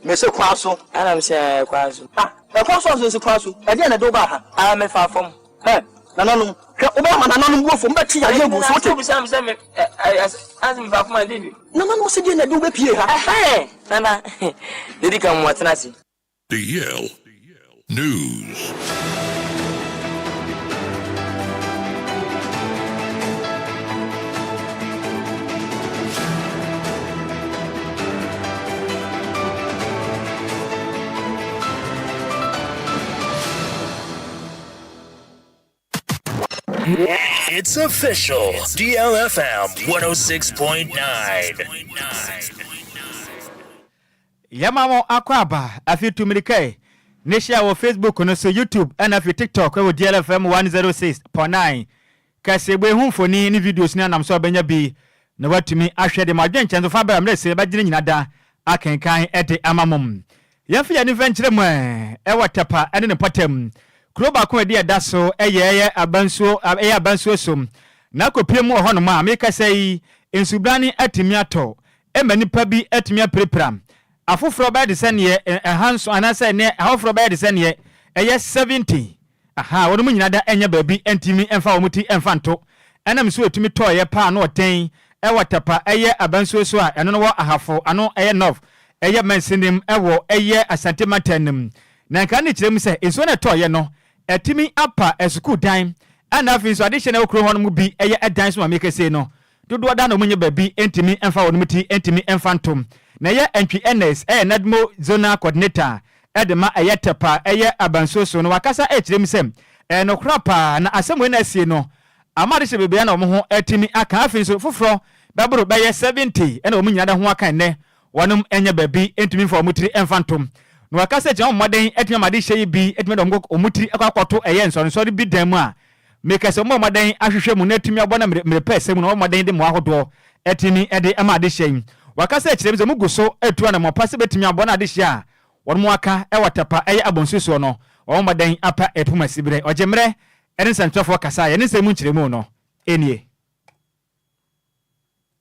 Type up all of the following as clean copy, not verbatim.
me se kwaso ana me se kwaso ah e kwaso se kwaso e dey na do ba ha ah me fa fom nananum hwe oba ma nananum go fom beti ya yegu so te Sam me as me fa fom andi nananum se dey na do be pie ha nana dedi kan mo atena si DL News. It's official. DLFM 106.9. Yamamo akwaba afi tumirike. Nishia wo Facebook no so YouTube and afi TikTok wo DLFM 106.9. Kasebwe humfoni ni videos ni anam so benya bi na watumi ahwe de madwen chenzo fa ba mre se ba gine nyina da akenkan ede amamom. Yafi ya ni venture mu e watepa ene ne potem. Kroba ko edi eda so eye abansuo som na kopie mu ho no ma meka sei ensubrani atimi ato emanipa bi atimi aprepram afoforo ba de sene hanso anase ne afoforo ba de sene eye 70 aha wono mu nyina da enya baabi entimi emfa wo muti emfanto enam so etimi toye pa na oten watapa eye abansuo so a eno no wo ahafo ano eye nov eye mensinim ewo eye asantematanum na nka ne kirem se enso na toye no etimi apa esukuu dan ana afi so ade hye na okro hono mu bi eye edan so ma meke sei no dodo da no munye baabi entimi emfa wono muti entimi emfantom na ye Enquires nadmo zonal coordinator edema eye tepa eye abanso so no wakasa ekirem sem no krapa na asemo na asie no amade hye bebia na omo ho etimi aka afi so foforo babro be ye 70 ena omunya da ho aka ne wonom enya baabi entimi fa omutiri emfantom no akase je omoden etime made hye bi etime do omutiri akwakoto eye nso bi dan mu a make se omoden ahwehwe mu na etime abona mrepe se mu na omoden de mu ahodo etimi ede amade hye wakase ekirem ze muguso etua na mopase betime abona ade hye a wonmo aka watapa eye abonsuso no omoden apa epuma sibire ojemre ene santofo kasa ye ne se mu nkiremu no enie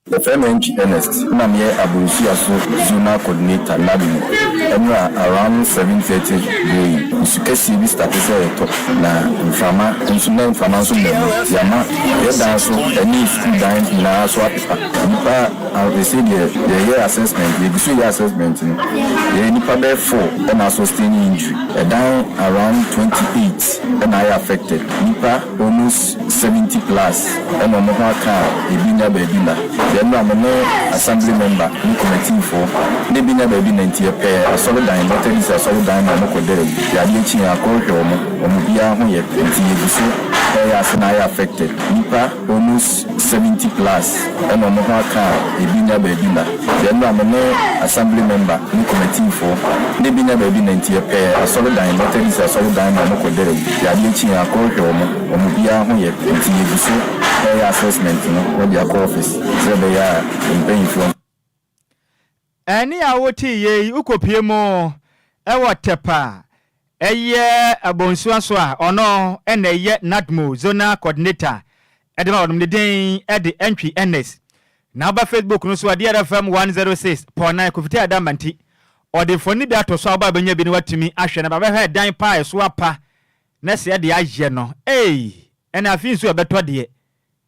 The French Ernest, Namie Abusiaso, Zona Coordinator, Nabi, around 7:30 day. Sukesi bi started na infama, insuna infama so dem. Yama, dance any school dine na so apipa. Nipa, I say the year assessment, the year assessment. The nipa be 4 and sustaining injury. A dine around 28 and I affected. Nipa almost 70 plus. And on my car, Ibina Babina. Then I'm an assembly member in committee for maybe never been in a solid dime, but it is a solid dime. I'm not going to be a call home or Mubia Hoyet and I affected. Nipa almost 70 plus and on my car, Ibina Babina. Then I'm an assembly member in committee for maybe never been in a solid dime, but it is a solid dime. I'm not going to be a call home or Mubia Hoyet and assessment what their office. Ani awoti ye ukopie mo ewo tepa eye abonsuan so a ono ene ye nadmo zonal coordinator edema odum de den ede Enquires na ba Facebook no so DLFM 106.9 kofiti adamanti ode foni bi atoso aba benya bi ne watimi ahwe na ba hwe dan pa so apa na se de agye no ena afin so beto de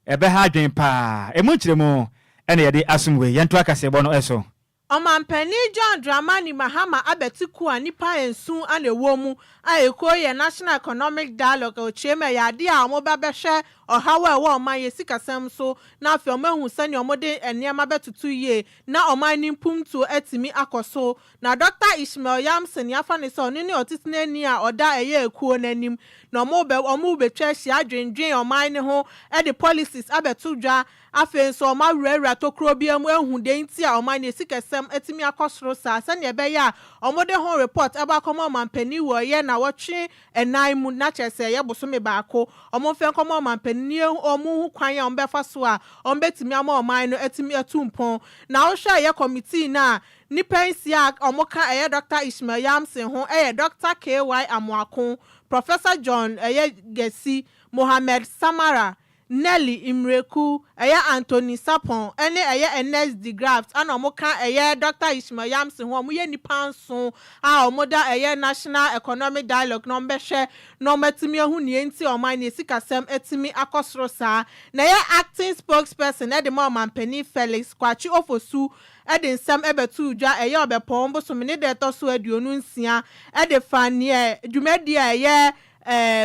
ebe ha adwen pa emu kiremu ene yede asumwe yanto akasebo no eso Omampani John Dramani Mahama abetiku anipa ensu anewo mu ayeko ye National Economic Dialogue ocheme ya ade a mo babehwe ohawa ewo oman ye sikasem so na afi omahu sani omode eniema betutu ye na oman ni mpumtu etimi akoso na Dr. Ishmael Yamson yafa ne so ni otisne ni a oda eye ekuo nanim na omo betwa hia adwendwen oman ne ho e policies abetudwa afen so ma wura tokro biam ehu de nti a oman ne sikasem etimi akosoro sa sani ebe ya omode ho report aba komo mampani wo ye na wotwe enan mu na chese ye bosome baako omonfen komo mampani omu hu kwan ya ombefa so a ombetimi ama oman no etimi atumpon na wo hwa ye committee na ni pensi a omoka eye Dr. Ishmael Yamson ho eye Dr. KY Amwakon Professor John eye Gesi Mohammed Samara Nelly Imreku, Anthony Sapon, Ernest de Graft, and Omoka, Dr. Ishmael Yamson, who are Nipan son, our mother, National Economic Dialogue, number share, no metimia who nienti or mine, Sikasem, etimi akosrosa, Naya acting spokesperson, at the moment, Penny Felix, Kwachi Ofosu, Edin Sam Ebetu, Ja, Be Pombo, so many debtors who had you nunsia, at the fan, Jumedia,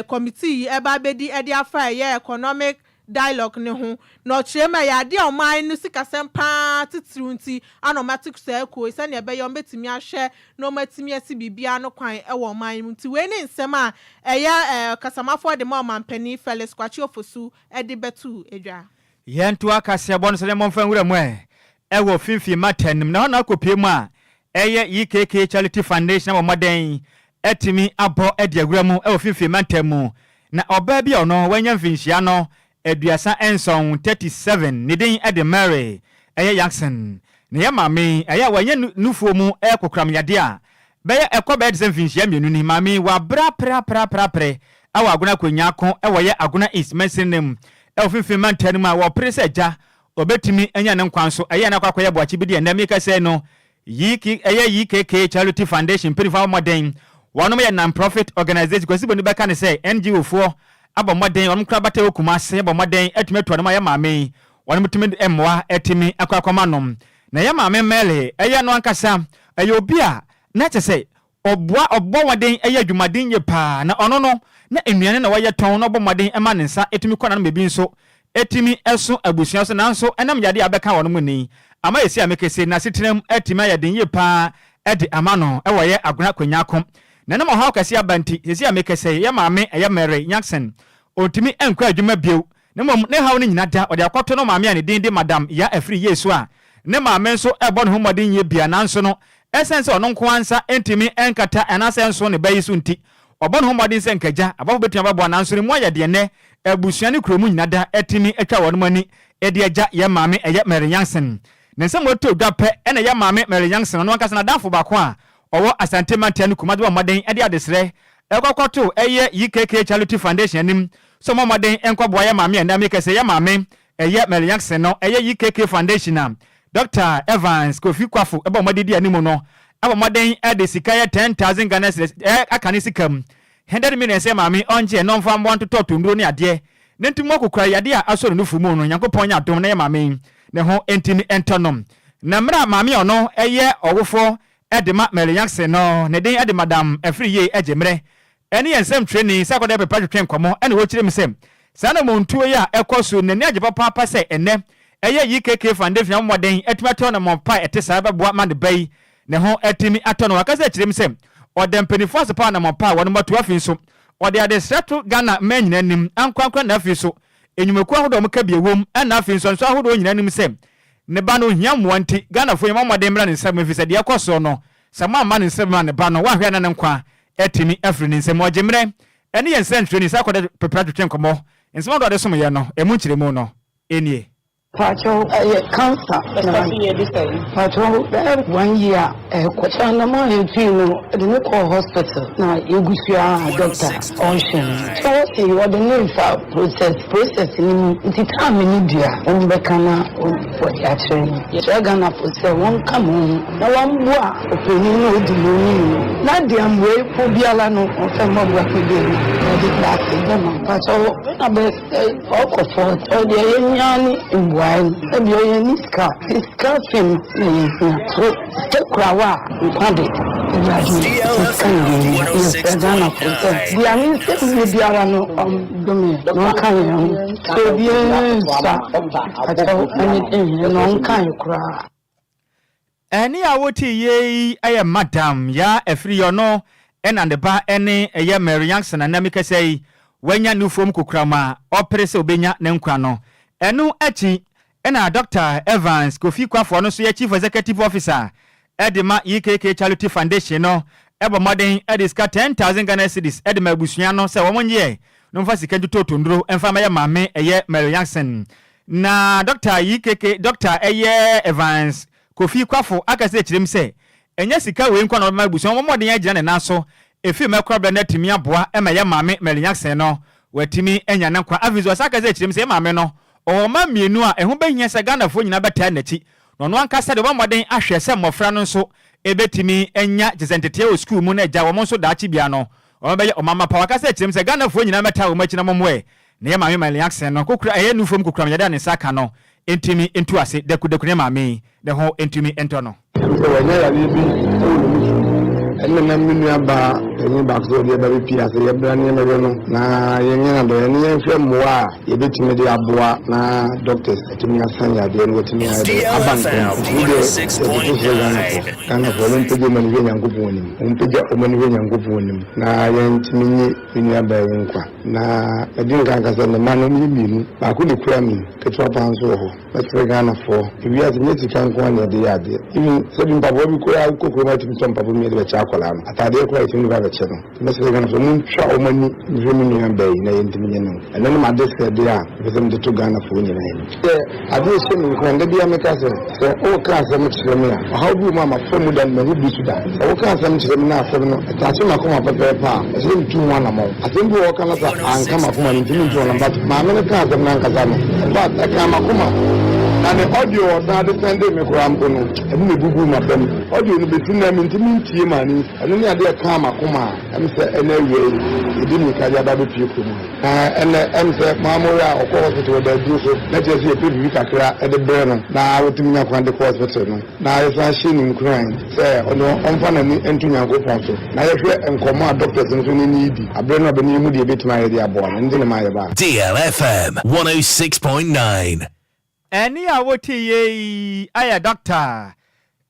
committee, Ebabedi, Edia Fire, economic. Dialogue ne ho no chema ya de o man no sikasem pa titirunti anomatic say ko ise ne be yo betimi ahwe no matimi asi bibia no kwan e wo man nti we ne nsem a kasamafo de man pani Felix Kwachi Ofosu e de betu edwa yentu akase bon so le monfa nwura mu e wo finfi matenum na na kopie mu a EKK Charity Foundation moden etimi abo e de agura mu e wo finfi matemu na oba bi ono wanya mfinhia no Eduasa Enson 37 Nidin Ede Mary Jackson ne mame wanye nufuo mu kokram yade a be ekoba de semfinhia mienu ni mame wa bra pra awa aguna kwanya ko woye aguna East Mensenem ofifin mantani ma wo prese ja obetimi anya ne nkwanso na kwakoye boachi bi de na meka say no EKK Charity Foundation Perifa Modern wonom ye non-profit organization kwasibo ni beka ne say NGO fo abomoden won krabata okumase abomoden atumeto no ya maame won mutumi emwa etimi akwakomanom na ya maame mele no ankasa obi a na chese obowaden adwumaden ye pa na ono no na enuane na waye ton no obomoden ema ne nsa etimi kwana no mebi nso etimi eso abusuan so nanso enam yade abeka won mu ni ama yesi amekese na sitinem etimi ayaden ye pa ede amano woye aguna kwanyako na na ho akase abanti yesi amekese ya maame Mary Jackson otimi enkwa adwuma bio ne hawo ne nyina da ode akwato no maame ane din madam ya afri yesu a ne maame nso ebo ne homodin ye bia nanso no essence ono nko ansa entimi enkata anase nso ne bayi so nti obo ne homodin se nkaja abafo betua babo nanso ne mo ayede ne abusuane kromu nyina da etimi etwa wono mani ede agya ya maame Mary Jackson ne nsem oto dwape ene ya maame Mary Jackson no ankasa na danfo bako a owo asante mantianu kumado modin ede adesre ekwakoto EKK Charity Foundation anim so moden enkoboa ya maame na make say ya maame Mary Jackson no EKK Foundation am Dr. Evans Kofi Kwafo ebo modidi anim no abo moden ade sikaya 10,000 Ghana cedis akane sikam 100 million say maame onje no mfa mbo ntoto nduro ne ade ne ntimo kokura yade a asoro no fumu no Nyankopon nya dom na ya maame ne ho entimi entonom na mra maame ono owofo edema Mary Jackson no ne den ede madam afri ye ejemre eni ensem training sakode be project nkomo ene wo kirem sem sana montuo ya ekoso nani aje papa se ene EKK Foundation moden etimato na monpa etesa beboa man bay ne ho etimi atono akase kirem sem odem penifo se pa na monpa wono mato afin so ode ade strato Ghana manyina nim ankwankwa na afin so enyumeku ahodo mo ka biewom na afin so nso ahodo nyina nim sem ne ba no hiam wanti Ghana fo yemamode mra ne nsem efise de ekoso no sama ma ne nsem ne ba no wa hwe na ne nkwa etimi afri ne nsem ogemre ene ye nsem training sa kwada prepare to twenkomo nsem do de som ye no emu nkiremu no enie Pacho cancer. Pacho 1 year kwachana ma yetino de ne call hospital na yegusua doctor ocean so say you the name for process ni time ni dia on be kana for ya training ya gana for say won come na wan bua openi no di ni na dia mwe ko biala no on fe mo bua ko de na di class dem Pacho na be okofo o de yenyani mwa ebio niska film so tekwawa kwade eni awoti ye aye madam ya afri yo no enande ba ene Mary Jackson na namika sei wanya nufom kukrama operese obenya ne nkwa no enu achi ena Dr. Evans Kofi Kwafo no so ye Chief Executive Officer edema EKK Charity Foundation no ebo modern ediska 10,000 Ghana cedis edema abusua no se womonye no mfa sika ntuto nduro emfa ma ya maame Mary Jackson na Dr. EKK Dr. Evans Kofi Kwafo akase kirem se enya sika we nkwa no ma abusua womonye agina ne naso efi mekra bra na timi aboa ema ya maame Mary Jackson no watimi enya nankwa avizo asaka ze chirem se maame no o ma mienu a eho behia se Ghana fo nyina beta nachi no no anka de ba moden ahwe se mmofra no nso ebetimi enya jezentete o school mu na eja wo nso daachi bia no o be o mama pa waka se chirem se Ghana fo nyina meta wo machi na momwe na ye maame mali accent no kokura eye nufom kokura nyada ne saka no entimi entu ase deku ne maame de ho entimi ento no and then minu aba enyi bakso de ba bi ase ye bra ne me no na ye nyina do ye ne hwe moa ye betime de aboa na doctors etimi asan ya de no etimi ya de abanko kana volun peje man we nyangofu onim umpeja omani we nyangofu onim na ye ntimi nyi minu aba ye nkwa na edin kan kasa na manu mi minu ba ku de kura mi ketwa panso ho be Ghana for ibi ase nyeti kan ko na de ya de even so bi babo bi ko ya ko ko ma timi tompa bo mi de cha atade ko iti nuba beche no mesele Ghana so mun twa o mani nhwemi nu amba yi na yentimi nyeno ene no made se de a bezem de to Ghana fo nyina yi ade se mi ko nda bia meka se o ka se mu kire me a how bu ma fo mu dan me hu bi suda o ka se mu kire me na afo no ta se ma ko ma pepe pa se mi tu wana mo atem bu o ka na sa anka ma ko ma ntimi tu wana but ma me ka se na nka za no but ka ma ko ma and the audio that the Sunday me ko am kono e me bubu ma fam audio no betu na me ntimi ntie mani eno ne ade ka ma koma em se ene we edi ni ka ya ba be pie ko mu ene em se ma mo ya okọ hospital da du so na je se pe bi kakra e de bre no na wotimi nya kwan de hospital no na ye sa shi ni nkran se ono onfa na ni entu nya ko pon so na ye hwe enkomo doctors nso ni ni di abre no be ni mu de betima ye de abo no ndi ne ma ye ba DLFM 106.9 Any awoti ye aya doctor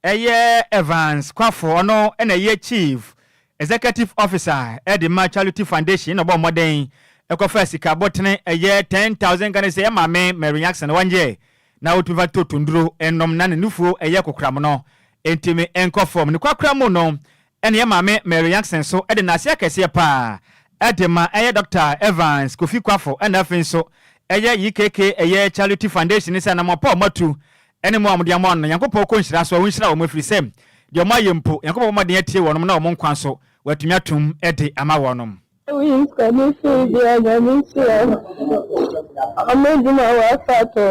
eye Evans Kwafo no ena ye chief executive officer at the Charity Foundation no bo modern ekofa sika botene eye 10,000 Ghana say mame Mary Jackson wanje na otuva to tunduro enom na ne nufuo eye kokram no entimi enkofom ne kwakra mu no ene ye mame Mary Jackson so e de na ase kese pa edema eye Dr. Evans Kofi Kwafo ena finso eye yikeke eye Charity Foundation isa na mopa matu ene mo amde amon no yankopɔ ko nhyira so wonhyira wo mafiri sem de mo ayempo yankopɔ mo de atie wonom na wo nkwan so watumi atum ede ama wonom we can see the agamisha ameduma wa fato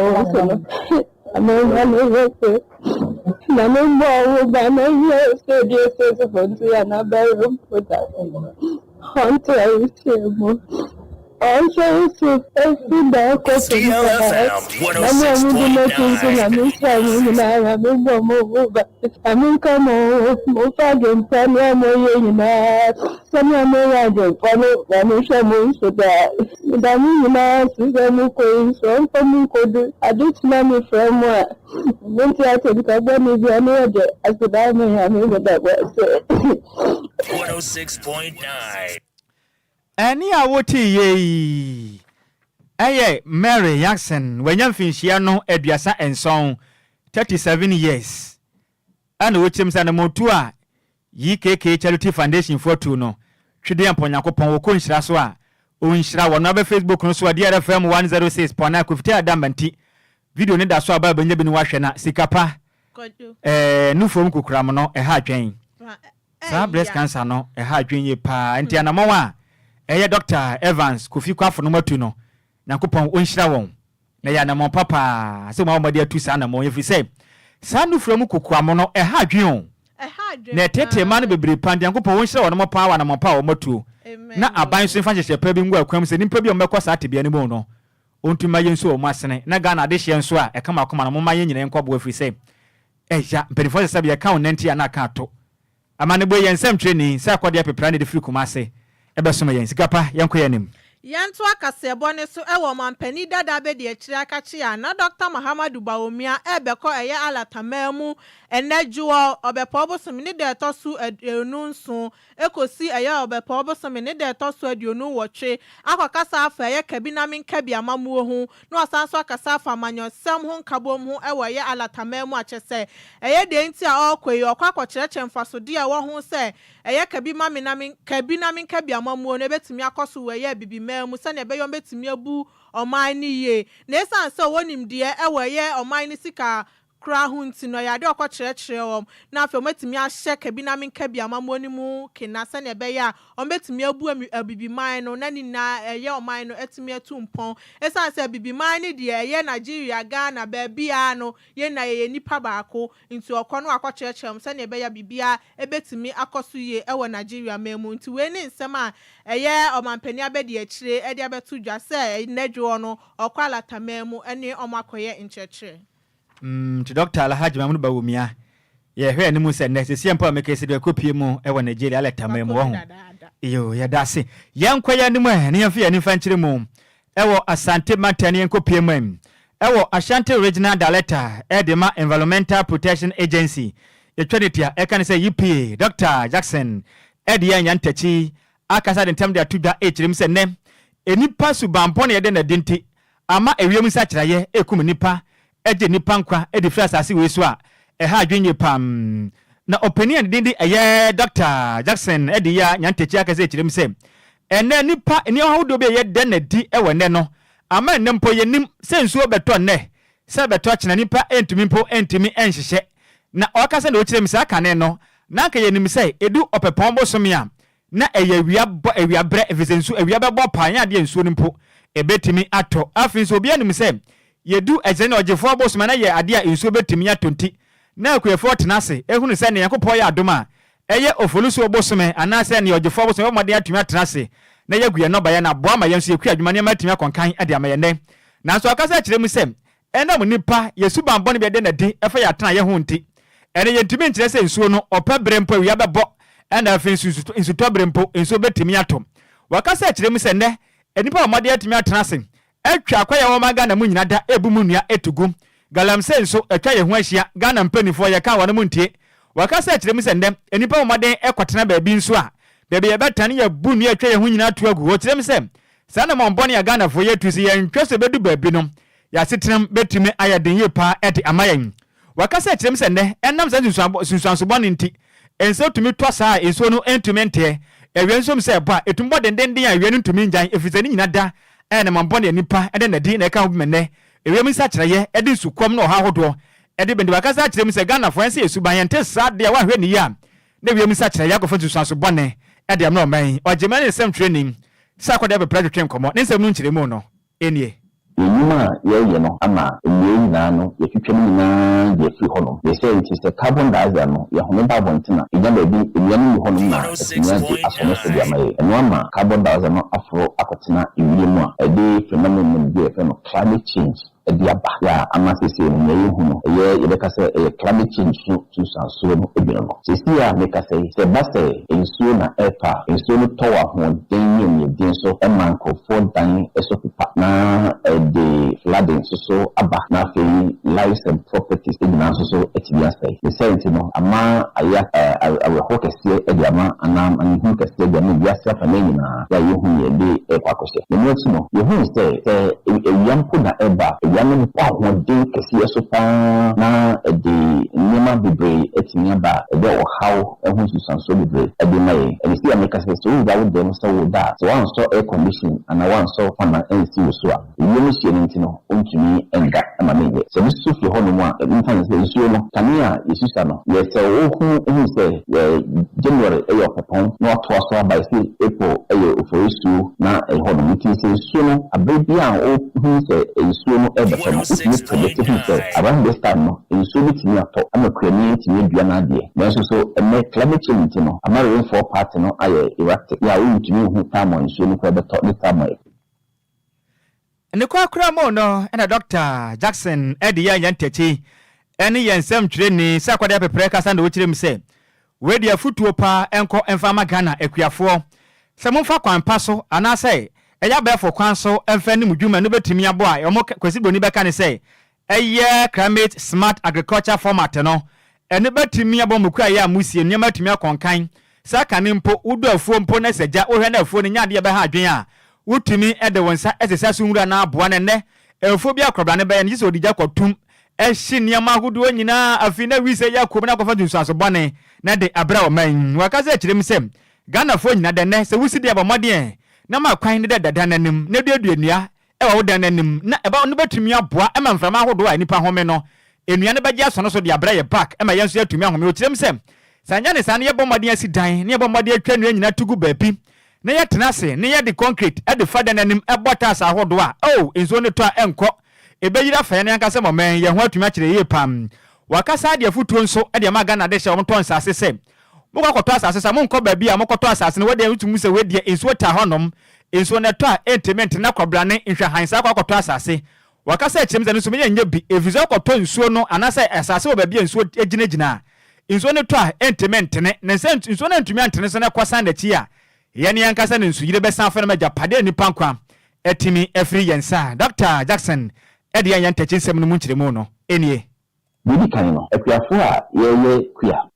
amezaleweke na mambo au bana yese diese fontu ya na bayo mputa honte aitemo also so every day ko DLFM 106.9 Any awoti ye eye Mary Jackson wenya mfinhia no aduasa enson 37 years ana wochim sa na motu a YKK Charity Foundation photo no twede amponyankopon wo konhyira so a onhyira wo no be Facebook no so DLFM 106.9 kofiti adamanti video ne da so aba banya bi ni wahwe na Sikapa nufom kokram no ha adwen sa breast cancer no ha adwen ye pa ntia na mowa eye Dr. Evans Kofi Kwafo no matu no Nyankopon onhyira won na ya na mon papa se mo amade atu sa na mo yefi se sa nu from kokoam no ha adwen na tete ma no bebre pan Nyankopon onhyira won mo pa wa na mo pa wo matu na aban so fa hyehye pa bi ngwa akwam se nimpa bi o mekọ sa tebia ni mo no ontuma yenso o masene na Ghana de hye nso a e kama koma na mo ma yenyina enkobo afi se eja mpelifo se bia ka onanti ana ka to amane bo yensem training se akode apepra ne de firi kumase ebesoma yen Sikapa yanko yanim yanto akasebo ne so ewo mampani dada be de akiri akachi ya na Dr. Muhammadu Bawumia ebeko eye alatamamu enajuo obepo obosom ne de tosu enu nso ekosi eye obepo obosom ne de tosu aduonu wotwe akokasa afa eye kabinamin kabi amamuo hu no asanso akasa afa manyosem hu nkabom hu ewo eye alatamamu achese eye de nti a okwe okwakokyereke mfasode a wo hu se eye kabinamin kabi amamuo no betumi akoso eye bibi musa ne be yom betimi abu oman ni ye na esan so wonim de ewoye oman ni sika kra hu nti no ya de okọ kyerɛkyerɛ wom na afɛ ometimi ahye kabi na menka bi amamoni mu kenasa na ebe ya ometimi abu abibiman no na ni na eye oman no etimi atumpon esan se abibiman ni de eye Nigeria Ghana ba bia no ye na ye nipa baako nti okọ no akọ kyerɛkyerɛ se na ebe ya bibia ebetimi akɔso ye ewo Nigeria memu nti we ni nsɛm a eye omanpani abedi akyire ede abeto dwa se nedwo no okɔ alatamemu ene omakoye nkyerɛkyerɛ to Dr. Alhaji Mamudu Bawumia. Ye hwe ni mu se ne se siampa meke se de kopie mu e wo Nigeria alatamemu wo ho. Yo ya dase. Yankwaya ni mu ne yamfi ya ni fankyire mu. E wo Asante Matani enkopie mu. E wo Ashanti Regional Director Edema Environmental Protection Agency. Ye tweditia e kan se UPA Dr. Jackson Edia Nyantachi akasa de ntam de atudwa e kirim se ne enipa subampɔ ne yɛde na dinti ama ewiem sa kyerɛye ekum nipa eje nipa nkwa edi fra asase we so a ɛha adwenye pam na opinion dindi ɛyɛ Dr. Jackson edi ya nyantechi akase kyerem se ene nipa eni ahodo be yɛ de na di ɛwɔ ne no ama ene mpo yenim se nsuo beto ne se beto kyena nipa entumi mpo entumi enhyehye na ɔkasa na okyerem se aka ne no na nka yenim se edu opepɔn bosom ya na ewia bre evisensu ewia bebo pan ya de nsuo nimpo ebetimi ato afin so bia nim se yedu eze na ogefo abosoma na ye ade a nsuo betimi atonti na akuefo tenase ehunu se ne yakopɔ ya adoma eye ofolusu obosome anase ne ogefo abosoma modde atumi atenase na yagua no ba ya na boa ma yenso yeku adwuma ne matimi akonkan ade amayene nanso akasa kyerem se enam nipa yesu bambɔ ne be de na di efa ya tena ye ho nti ene yentimi nkyerɛ se nsuo no opa brempo ewia bɛbɔ and I think insu tobrempo insu betimi atom wakasa kyerem se ne enipa amade atimi atenase atwa akwaya wo maga na munyina da ebumu nua etugu galamse nso atwa ye ho ahia Ghana mpanifo ye ka wona muntie wakasa kyerem se ne enipa amade ekwatena ba bi nso a bebe ye betane ye bu nua atwa ye ho nyina to agu wo kyerem se sana monbone ya Ghana fo ye tusi ye ntwese bedu ba bi no ya setenam betimi ayeden ye pa ede amayen wakasa kyerem se ne enam sansuanso bone nti enso tumi tosa enso no entumente ewensom se ba etumbo denden a ewen ntumi njan efizani nyina da ene mambone nipa ede na di na ka homene ewem sa kyereye ede sukom no ha hodo ede bende bakasa kyerem se Ghana fo ense esuban yente sa de wa hwe ni ya na ewem sa kyereye akofo tusanso bone ede am no man ojemane sem training sa kwade be project train komo nsem no nkyeremu no enie Yuma ye no ama ye nyina no ye twetwem nyina ye fi hono ye say it is a carbon dioxide no ye hono ba bontina enya ba bi enya ni hono na enya di asono so dia maye eno ama carbon dioxide no afro akotina ewie mu a ede phenomenon bi e fe no climate change ediaba ya amasese no ye huno ye beka say climate change to sansuro no ebino no sisi ya meka say se base ensuo na efa ensuo no towa ho den ye den so emanko for dan eso pipa na the flooding so aba na fe lives and properties na so etibia say the sense no ama aya awe hokese ediama anam anhu kese ediama bia se afa na nyina ya ye hu ye de ekwakose the next no ye hu say yampo na eba yamen pa ho de kese so pa na de nyema bebre etimia ba de o how ehun susanso bebre ebe mai and see make us so that would them so that so one so air condition and one so fan and see so a yemi shiri no ontumi enda ama meye so bisu fi hono mu a mfa se nsuo no kanea yesusa no ye se wo hu se January eyo popon no to so by say April eyo oforisu na hono miti se nsuo no abebi a o hu se nsuo no ebe so no around this time no nsuo bitimi ato ama kremi timi dua na ade nanso so climate change no ama rainfall part no aye erratic ya wo ntumi hu time nsuo no ko ebe to this time ne kwa kura mo no na Dr. Jackson edi ya nyantechi eni yensem twireni sa kwade pepre kasa na wokyerem se we dia futuo pa enko emfama Ghana akuafo se momfa kwanpa so anase eya befo kwan so emfa ni mudwuma no betimi abo a yomo kwasi boni beka ne se eye climate smart agriculture format no ene betimi abo mukua ya musie nyama timi akonkan sa kane mpo udo afuo mpo na seja ohwe na afuo ne nyade be ha adwen a wutumi ede wonsa esesa sunwura na aboa ne ne efo bia krobra ne be ne so odigya kwatum ehyi niam ahudo nyina afi na wise ya kom na kwafa dunsanso bone na de abra o man wakaza kirem sem Ghana fo nyina de ne se wusidi abamode na ma kwan ne de dada nanim na duadua e wo dan nanim na eba no betumi aboa e ma mframa ahodo a nipa home no enuane bagye aso no so de abra ye back e ma yenso yatumi ahome otirem sem sanya ne san ye bomade asi dan ne bomade atwa nu nyina tugu baabi na ye tenase ne ye de concrete e de fada nanim e bota asa hodo a enso ne to a enko e beyira fa ne anka se momen ye ho atumi akire ye pam wakasa de afutuo nso e de maga na de hye omton sase sem mokoto asase sa monko baabi a mokoto asase ne wode utumu se wedie enso ta honom enso ne to a entement na kwabrane nhwe hansa kwakoto asase wakasa echemza no so menye nya bi efizo kwato nsuo no anasa asase wo baabi enso eginagina enso ne to a entement ne nse enso ne ntumi antene so ne kwasan da chi a ye ne yankasa ne nsu yire besan fa na majapade nipa nkwa etimi efri yensa Dr. Jackson edi yan tachi nsem no mu nkyeremu no enie Bibi kan no akuafo a ye kua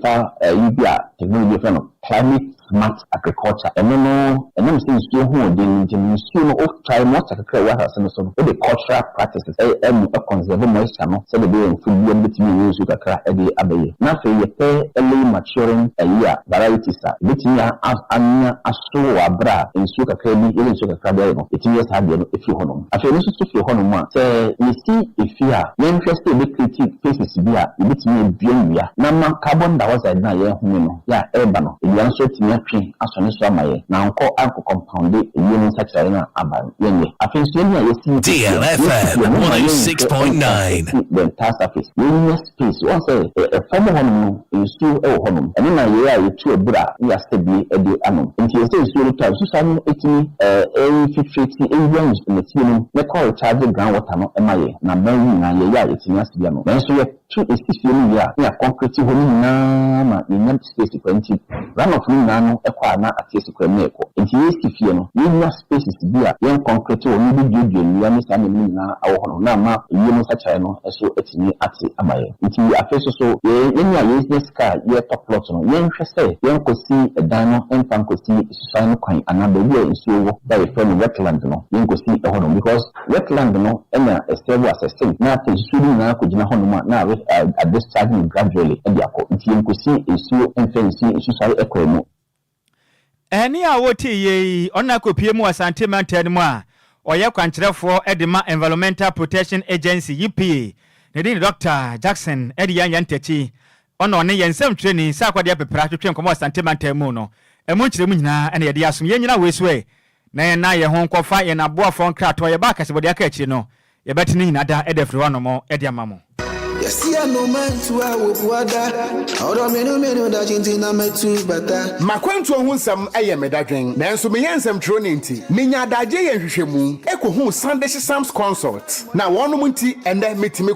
fa yibia technology fa no climate smart agriculture eno se nsuo ho de nsuo no of try more sakra wa ha so the cultural practices conserve moisture no so the be food bi betimi use kakra e de abaye na fe ye pe early maturing year varieties a betimi anya aso abra nsuo kakra bi nsuo kakra bi no etimi yes ha de no efi ho no afi no so fi ho no ma se you see efi a ye interested be creative faces bi a betimi bianwia na ma carbon dioxide na ye ho no ya eba no ebian so timi atwe asone so amaye na anko compound ebian sakra na aban yenye afi so ni a yesi DLFM 106.9 the entire surface yenye space one say a form hono nsuo e hono ene na ye a yetu ebura ya stebi ede anom nti yesi nsuo no time so sanu etimi filtrate ewian na timi ne call charge groundwater no emaye na ban na ye ya etimi asibia no so ye two especially ya concrete ho na ma nyam space kwanti run of na no ekwa na atiesi kwame eko nti yesi fie no yenye spaces bia yen concrete ho ni bi ya ni sa ni na awo ho na ma yemu sacha no eso etini ati amaye nti afeso so yenye ya business car ye top plot no yen hwese yen kosi edan no enfan kosi susai no kwan anaba bi ensuo wo da refer wetland no yen kosi ho no because wetland no ena estable as a state na tesuru na kujina ho no ma na at this charging gradually and yako nti yen kosi ensuo enfensi susai ekwemo eni a woti ye ona kopie mu asante mantan mu a oye kwankyerefo edema Environmental Protection Agency EPA ne din Dr. Jackson edi yan tachi ona one yensem training sa kwade apepra twetwe nkomo asante mantan mu no emu nkyeremu nyina ene ye de asom ye nyina wesuwe na ye ho nkofa ye na boafo nkrato ye ba kasebode aka akiri no ye betini nyina da edefri wono mo edi amamo. Yes, I no man to our water. Out of menu that in my two bata. Makwanto hu nsam eye medadwen. Nanso me yensam tro ne nti. Nhyiraba Agyei hwehwemu. Eko hu Sunday Sam's consult. Na wono mu nti ende metimi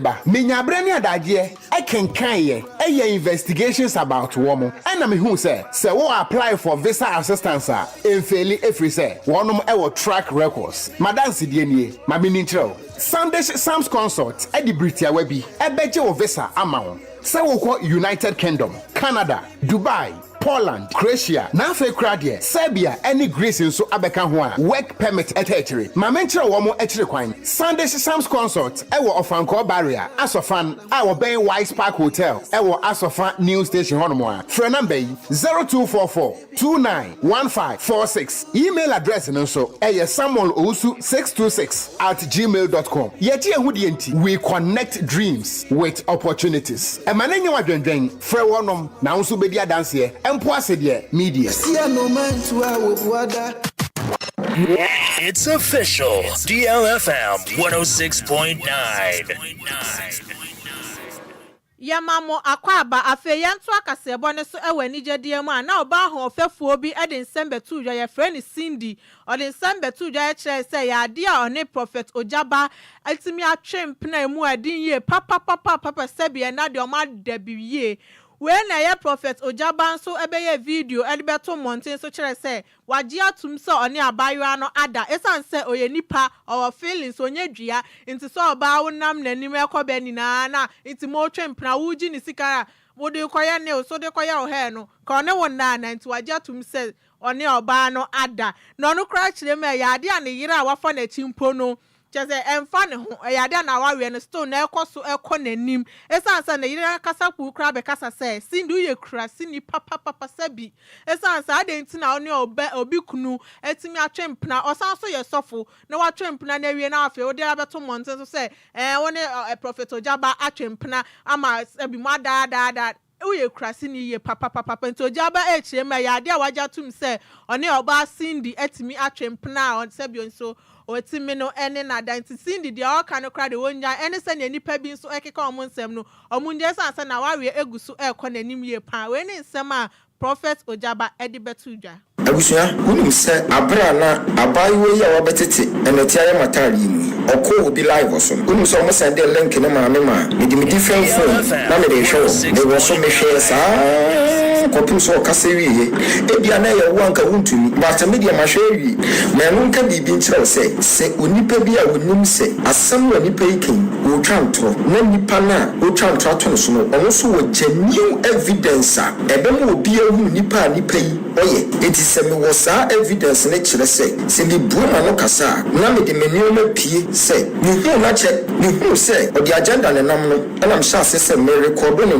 ba. Nhyiraba ne Agyei ekenkan ye. Eye investigations about womo. Ana me hu se wo apply for visa assistance a enfeli efri se. Wono e track records. Madansi die nie. Ma me ntrel. Sunday Sam's consult edi Britia webi ebeje o visa amount. Se wo ko United Kingdom, Canada, Dubai, Poland, Croatia, Nafe Kradia, Serbia, any Greece nso abeka ho a work permit etechiri. Ma menchire wo mo echiri kwan. Sunday Sam's consult e wo Ofanko barrier, Asofan, our Bay Wise Park Hotel, e wo Asofan New Station hono a. Phone number 0244291546. Email address nso e samuel626@gmail.com. Yeti ehudi enti, we connect dreams with opportunities. E manenye wadwendwen, frɛ wonom na nso bedi adanse media. It's official. DLFM 106.9. Yamamo akwaba afe yanto akasebo ne so ewe nigedie mu na oba ho ofefuo bi ede nsembe tuja ya friend Cindy o de nsembe tuja ya kire se ya ade a one prophet Ojaba altimi atwem pna mu adin ye papa sebi na de o ma dabiye when a prophet Ojaba nso ebeye video elibeto mountain so kire se waji atum se oni abaywa no ada esan se oye nipa our feelings onye dua nti so oba wonam nanim ekobe ni na nti mo twempna wuji ni sikara wode koya ne so de koya o he no ka one wona na nti waji atum se oni oba no ada no no kra kire me ya ade a ne yira wafa na chimpo no just emfa ne ho ya de na wawe no stone na ekoso nanim esansa na yire kasa ku kra be kasa say sindu ye kra sini papa sabi esansa ade ntina oni obi kunu etimi atwempna osanso ye sofo na watwempna na wie na afi ode abeto monten so say woni prophet Ojaba atwempna ama sabi ma da uye krasi ni ye papa nto Ojaba echema ya de awaja tum say oni oba Cindy etimi atwempna on sabi nso otimi no ene na danti Cindy de all kan kra de wonya ene se na nipa bi nso ekeka omunsem no omunje sansa na wawe egusu nanim ye pa we ne nsem a prophet Ojaba edi betudwa abusua wonim se abra na abayiwo ya wabetete eneti aye matari ni okọ obi live so wonim se o mo send link na ma me di different phone na me dey show they will so me share sa kopim so kasewi ye ebia na ye wanka wuntumi but media ma hwewi me no nka bibi nkyerɛ se onipa bi a wonim se asɛm wa nipa ikin wo twantro na nipa na wo twantro to no so no ɔno so wo genuine evidence a ebem obi ahu nipa yi oye eti se me wo sa evidence ne kyerɛ se me buoma no kasa na me de menoma pie se me hu na che me hu se odi agenda ne nam no na me sha se me record no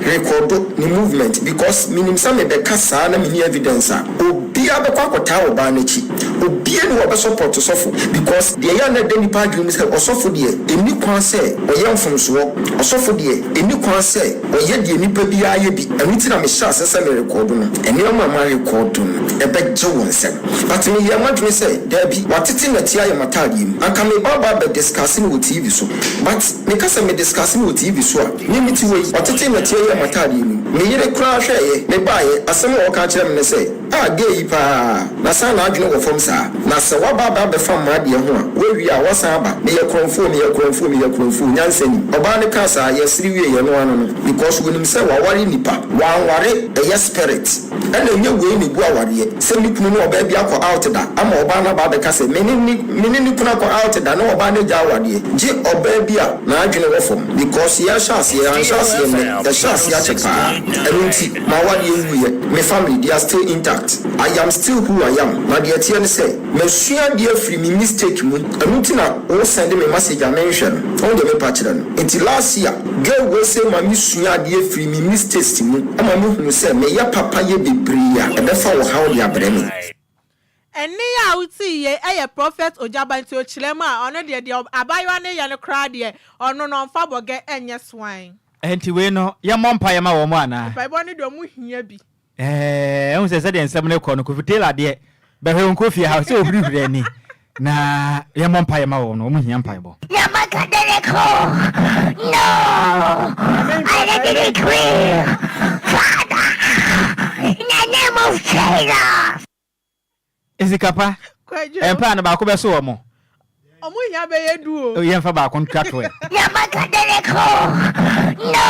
record ni movement because minim sa me be kasa na me evidence a obi abekwa kota oba na chi obi eni wo be support sofo because the ya na de nipa adwum se osofo de eni kwan se oye mfomso osofo de eni kwan se oye de nipa bi aye bi eni ti na me sha se me record no eni o ma record no ebe je won se but me ya madwum se da bi watete na ti aye matadi mu aka me baba be discussing with TV so but me kasa me discussing with TV so a me ti we watete na ti aye matadi mu me yire kura hwe me baye asem wo ka kire me se gay pa na sa na adwene wo fom sa na se wa baba be fam ma de ho a we wi a wo sa ba me ye kronfo nyansani oba ne ka sa ye siri wie ye no ano no because we nim se wa ware nipa wa ware ye spirit and nye we ni bu aware se mi kunu no oba bia ko out da ama oba na ba be ka se menini kuna ko out da na oba ne ja aware je oba bia na adwene wo fom because ye chance ye the chance ya chepa enunti ma ware ye me family they are still intact. I am still who I am. Na the TN say, me sure dear free me mistake mu. Enunti na o send me message I mention. On the me patch dan. Until last year, girl will say my sure dear free me mistakes mu. Ama mu say me ya papa ye bebre ya. E be fa wo how dia bremi. Eni ya uti ye prophet Ojaba nti o chilema ono de abayo ne ya ne kra de ono no mfa boge enye swine. Enti we no ya mompa ya ma wo mo ana. Bible ne do mu hia bi. Ehun se de nsem ne kɔ no ko fitela de be hwe nko fie ha se ohurihuri ani na ye mompa ye ma wo no mu hia mpa bo ya makadele ko no I didn't clear Father in the name of Jesus Sikapa empa na ba ko be so wo mo omu hia be yedu o ye mfa ba ko ntwato ya makadele ko no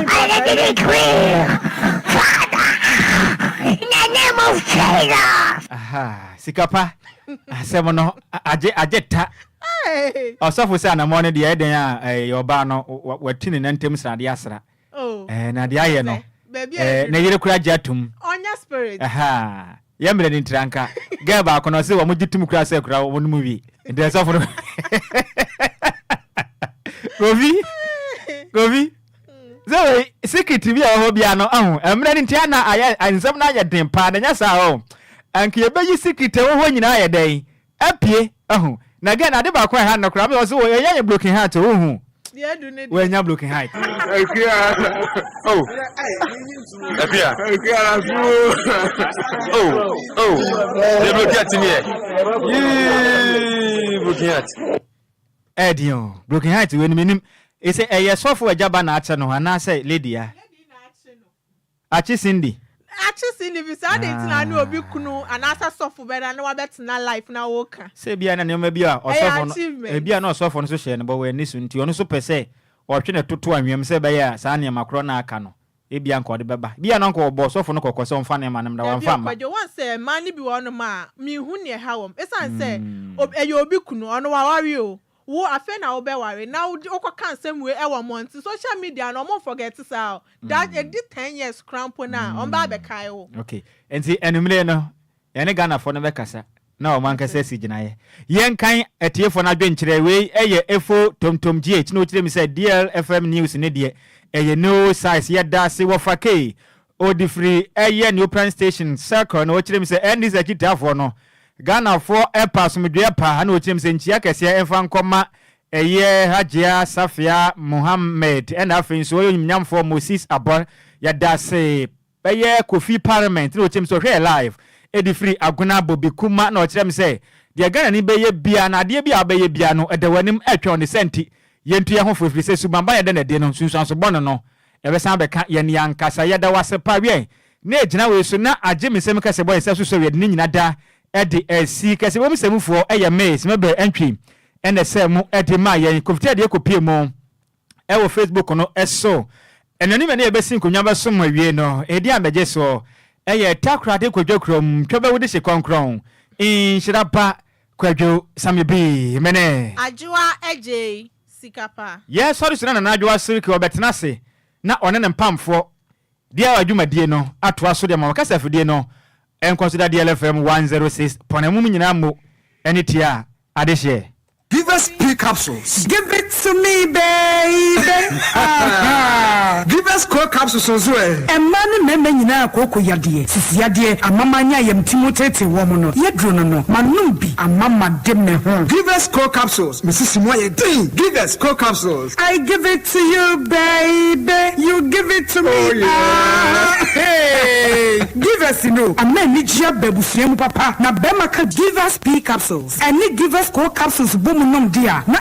I didn't clear in the name of Jesus. Aha, Sikapa. Asemo no ageta. Osofo se na mo ne de eden a your ba no watini na ntem sra de asra. Oh. Na de aye no. Na yire kura jatum. Onya spirit. Aha. Yemre ni tranka. Ga ba ko no se wo mo gitum kura se kura wo mu wi. Nde sofo no. Govi. So secret bi a ho bia no ahu emre nti ana aya ansem na aya den pa na nya sa ho anke ye beyi secret wo ho nyina aya den apie ahu na ga na de ba kwa ha no kra be so wo ye broken heart wo hu ye do ne we nya broken heart oh apia oh ye broken heart ni ye broken heart edion broken heart we ni menim ese sofo Ojaba na ache no ana say lady ya achi Cindy bi sa de tina na obi kunu anasa sofo be na wa betina life na woka se bia na nema bia osofo no bia na osofo no so hye no bo we ni so nti ono so pese o twe na toto anwem se be ya sa na makro na aka no e bia nko de beba bia no nko bo osofo no kokose on fa na ma nam da wan fa ma Kwadwo wan se man bi wono ma mi hu ne ha wom esan se obi kunu ono wa wari o wo afa na obe ware na wo kan semwe e wo monti social media no mo forget say that it did 10 years crampo na on ba be kai wo okay enti enumle no ene Ghana for no be kasa na o man ka se si ginaye yen kan etiefo na dwenkyere we eye efo tomtom gh no kire mi say DLFM news ne de eye no size ye da se wo fake odifri eye new prime station circle no kire mi say endis akitafo no Ghana for pass medua pa na o kire mi say nchia kese enfa nkoma eye Hajia Safia Muhammad and afin so nyamfo Moses Abon ya da se eye Kofi Parliament no kire mi so here live edifri aguna bobi kuma na o kire mi say de Ghana ni beye bia na de bia beye bia no edewanim atwa on senti yentu ye ho fofiri se subamba ye de na de no sunsanso bono no ebesan beka ye ne yankasa ye da wase pa wie na ejina we so na agye mesem kase boy se so ye de nyina da ede esi kase bo mesemfo eye mes mebe entwi ene se mu ede ma ye kofiti de ekopie mu e wo Facebook no eso enani me na ebesin konwa be so ma wie no edi ambeje so eye takrade kwadwakrom twebe wo de se konkron Nhyiraba Kwadwo Sammy B mene Adwoa Agyei Sikapa. Yes, sorry sina na Adwoa Siriki obetena se na one ne mpamfo dia adwumadie no atoa so de ma kasa fidie no en consider DLFM 106 ponemu nyina mo enitia adehye. Give us P capsules. Give it to me, baby. Give us core capsules as well. And man, nyina koko yadie. Sisi yadie, amamanya yem timotete womono. Yedrono no, manumbi, amama demme hon. Give us core capsules. Mrs. Moye ding. Give us core capsules. I give it to you, baby. You give it to me. Oh, yeah. Hey. Give us, you know. Amen, nijia bebusiemu papa. Na bema ka give us P capsules. And give us core capsules. Boom. Nom dia.